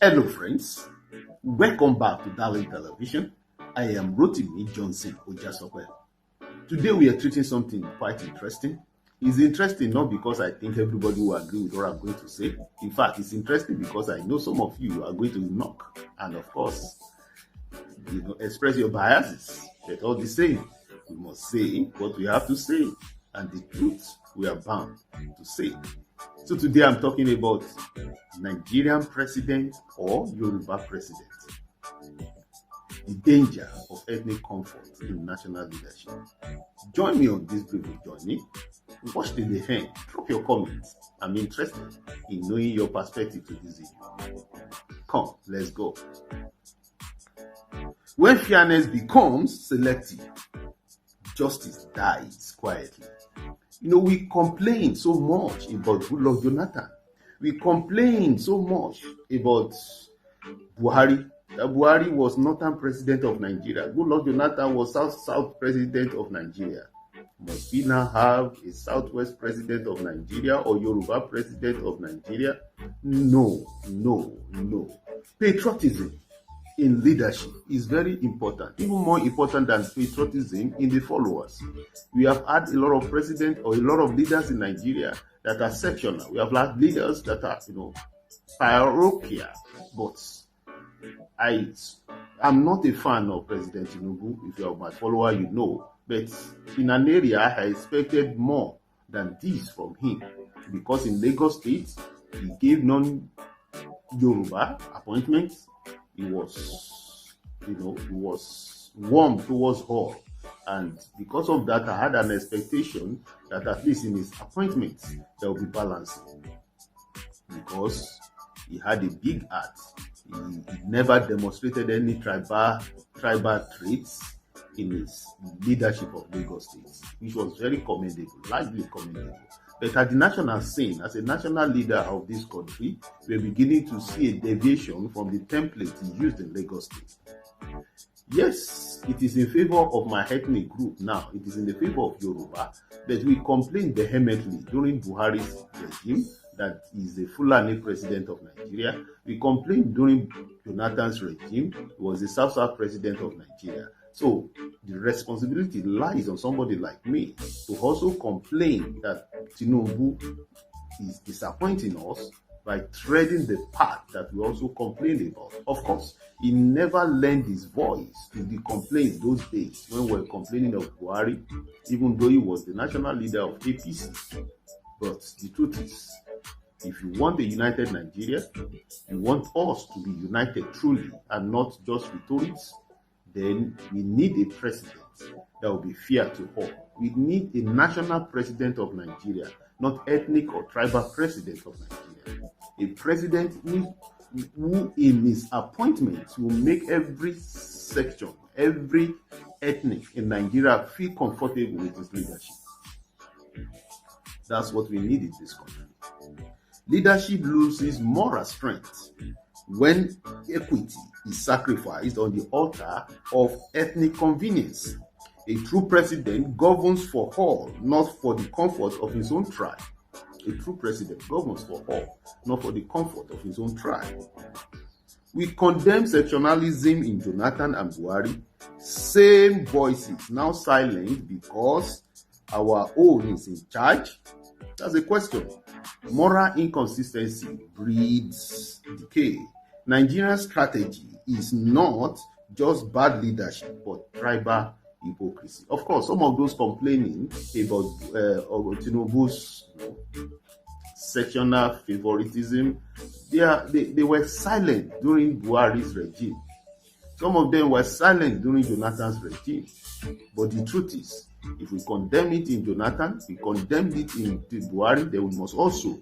Hello, friends. Welcome back to Darling Television. I am Rotimi Johnson Ojasope. Today we are treating something quite interesting. It's interesting not because I think everybody will agree with what I'm going to say. In fact, it's interesting because I know some of you are going to knock and, of course, express your biases. But all the same, we must say what we have to say, and the truth we are bound to say. So today I'm talking about Nigerian president or Yoruba president. The danger of ethnic comfort in national leadership. Join me on this brief journey. Watch till the end. Drop your comments. I'm interested in knowing your perspective to this issue. Come, let's go. When fairness becomes selective, justice dies quietly. We complain so much about Goodluck Jonathan. We complain so much about Buhari. Buhari was northern president of Nigeria. Goodluck Jonathan was south president of Nigeria. Must we now have a southwest president of Nigeria or Yoruba president of Nigeria? No. Patriotism in leadership is very important, even more important than patriotism in the followers. We have had a lot of presidents or a lot of leaders in Nigeria that are sectional. We have had leaders that are, parochial. But I'm not a fan of President Tinubu. If you are my follower, you know. But in an area, I expected more than this from him. Because in Lagos State, he gave non-Yoruba appointments. He was warm towards all. And because of that, I had an expectation that at least in his appointments, there will be balance. Because he had a big heart. He never demonstrated any tribal traits in his leadership of Lagos State, which was very commendable, largely commendable. But at the national scene, as a national leader of this country, we're beginning to see a deviation from the template he used in Lagos State. Yes, it is in favor of my ethnic group now. It is in the favor of Yoruba, but we complained vehemently during Buhari's regime that he is the Fulani president of Nigeria. We complained during Jonathan's regime, he was the South president of Nigeria. So the responsibility lies on somebody like me to also complain that Tinubu is disappointing us by treading the path that we also complained about. Of course, he never lent his voice to the complaints those days when we were complaining of Buhari, even though he was the national leader of APC. But the truth is, if you want a united Nigeria, you want us to be united truly and not just rhetorics, then we need a president that will be fair to all. We need a national president of Nigeria, not ethnic or tribal president of Nigeria. A president who in his appointments will make every section, every ethnic in Nigeria feel comfortable with his leadership. That's what we need in this country. Leadership loses moral strength when equity is sacrificed on the altar of ethnic convenience. A true president governs for all, not for the comfort of his own tribe. A true president governs for all, not for the comfort of his own tribe. We condemn sectionalism in Jonathan and Buhari. Same voices now silent because our own is in charge. That's a question. Moral inconsistency breeds decay. Nigeria's strategy is not just bad leadership, but tribal hypocrisy. Of course, some of those complaining about Tinubu's sectional favoritism, they were silent during Buhari's regime. Some of them were silent during Jonathan's regime. But the truth is, if we condemn it in Jonathan, we condemn it in Buhari, then we must also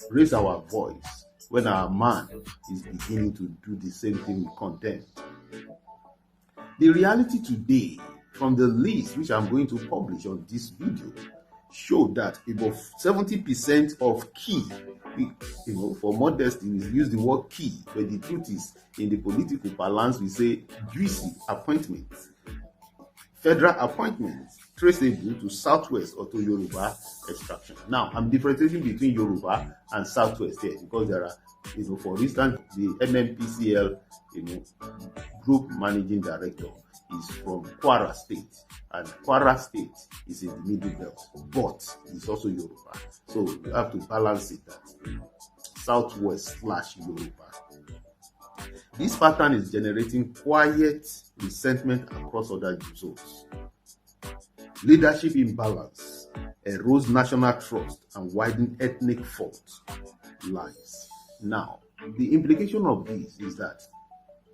raise our voice when our man is beginning to do the same thing we condemn. The reality today, from the list which I'm going to publish on this video, show that about 70% of key, for modesty, we use the word key, but the truth is, in the political balance, we say juicy appointments federal appointments traceable to Southwest or to Yoruba extraction. Now, I'm differentiating between Yoruba and Southwest here because there are, for instance, the NNPCL, group managing director is from Kwara State, and Kwara State is in the middle belt, but it's also Yoruba. So you have to balance it that Southwest/Yoruba. This pattern is generating quiet resentment across other zones. Leadership imbalance erodes national trust and widens ethnic fault lines. Now, the implication of this is that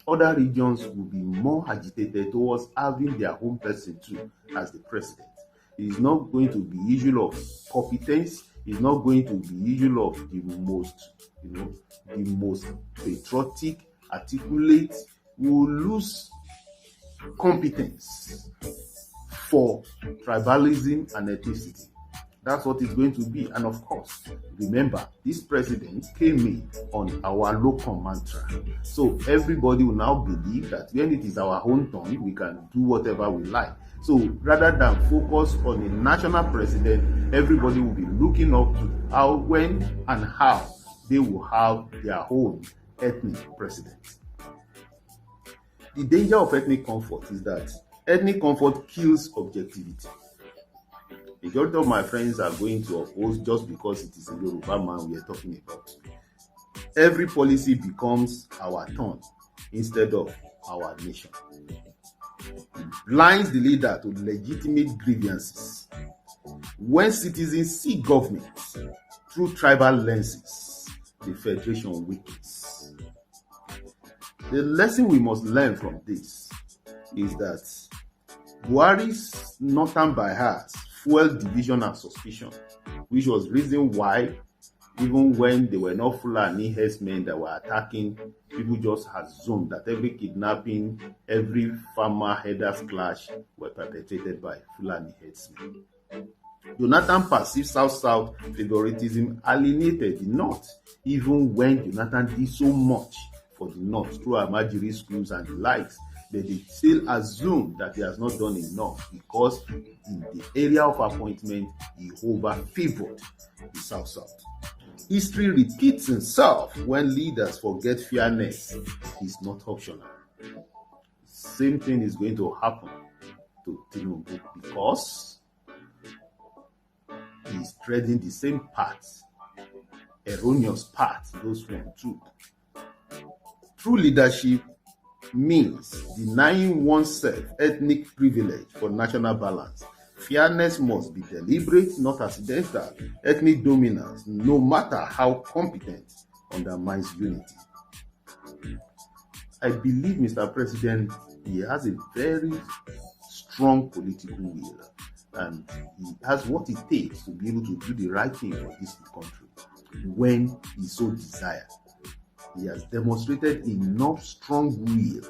other regions will be more agitated towards having their own person too as the president. It is not going to be issue of competence. It's not going to be issue of the most patriotic, articulate. We will lose competence for tribalism and ethnicity. That's what it's going to be. And of course, remember, this president came in on our local mantra. So everybody will now believe that when it is our own turn, we can do whatever we like. So rather than focus on a national president, everybody will be looking up to how, when, and how they will have their own ethnic president. The danger of ethnic comfort is that ethnic comfort kills objectivity. The majority of my friends are going to oppose just because it is a Yoruba man we are talking about. Every policy becomes our turn instead of our nation. It blinds the leader to legitimate grievances. When citizens see government through tribal lenses, the federation weakens. The lesson we must learn from this is that Buhari's northern bias fueled division and suspicion, which was reason why even when they were not Fulani herdsmen that were attacking, people just assumed that every kidnapping, every farmer headers clash were perpetrated by Fulani herdsmen. Jonathan perceived South-South favoritism alienated the North, even when Jonathan did so much for the North through Amajiri schools and the likes. But they still assume that he has not done enough because in the area of appointment, he over-favored the South-South. History repeats itself when leaders forget fairness is not optional. Same thing is going to happen to Tinubu because he is treading the same path, erroneous path those one took. True leadership means denying oneself ethnic privilege for national balance. Fairness must be deliberate, not accidental. Ethnic dominance, no matter how competent, undermines unity. I believe, Mr. President, he has a very strong political will and he has what it takes to be able to do the right thing for this country when he so desires. He has demonstrated enough strong will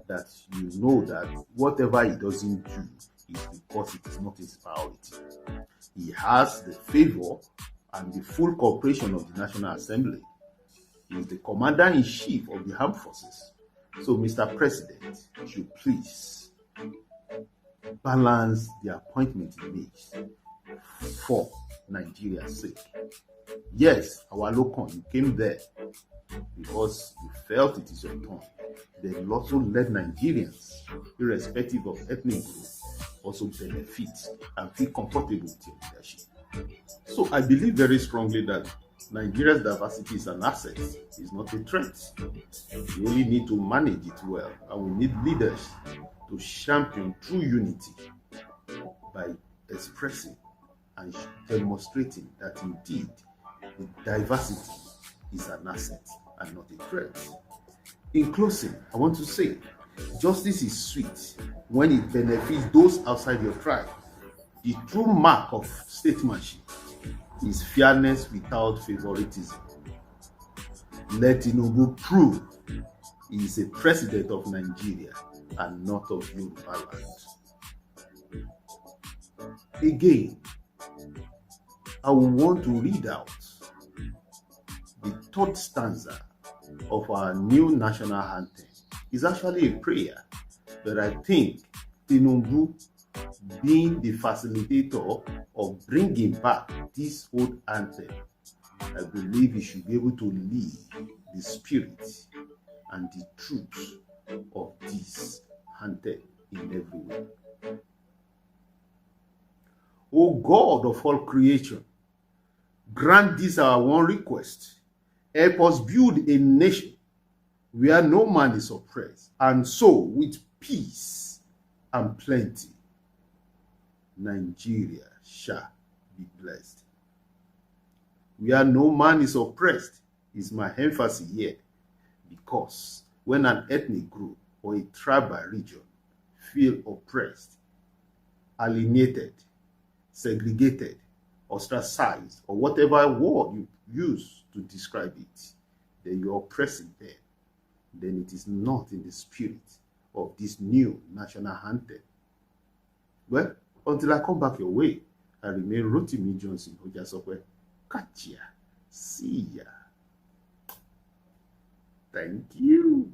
that you know that whatever he doesn't do is because it is not his priority. He has the favor and the full cooperation of the National Assembly. He is the commander-in-chief of the armed forces. So, Mr. President, you please balance the appointment he makes for Nigeria's sake. Yes, our local, you came there because you felt it is your turn. Then also let Nigerians, irrespective of ethnic group, also benefit and feel comfortable with your leadership. So I believe very strongly that Nigeria's diversity is an asset, it's not a threat. We only need to manage it well, and we need leaders to champion true unity by expressing and demonstrating that indeed the diversity is an asset and not a threat. In closing, I want to say, justice is sweet when it benefits those outside your tribe. The true mark of statesmanship is fairness without favoritism. Let Tinubu prove he is a president of Nigeria and not of Yoruba land. Again, I will want to read out the third stanza of our new national anthem. It's actually a prayer, but I think Tinubu being the facilitator of bringing back this old anthem, I believe he should be able to lead the spirit and the truth of this anthem in every way. O God of all creation, grant this our one request. Help us build a nation where no man is oppressed, and so with peace and plenty, Nigeria shall be blessed. Where no man is oppressed is my emphasis here, because when an ethnic group or a tribal region feel oppressed, alienated, segregated, ostracized, or whatever word you use to describe it, then you're oppressing them. Then it is not in the spirit of this new national anthem. Well, until I come back your way, I remain Rotimi Johnson Ojasope. Catch ya. See ya. Thank you.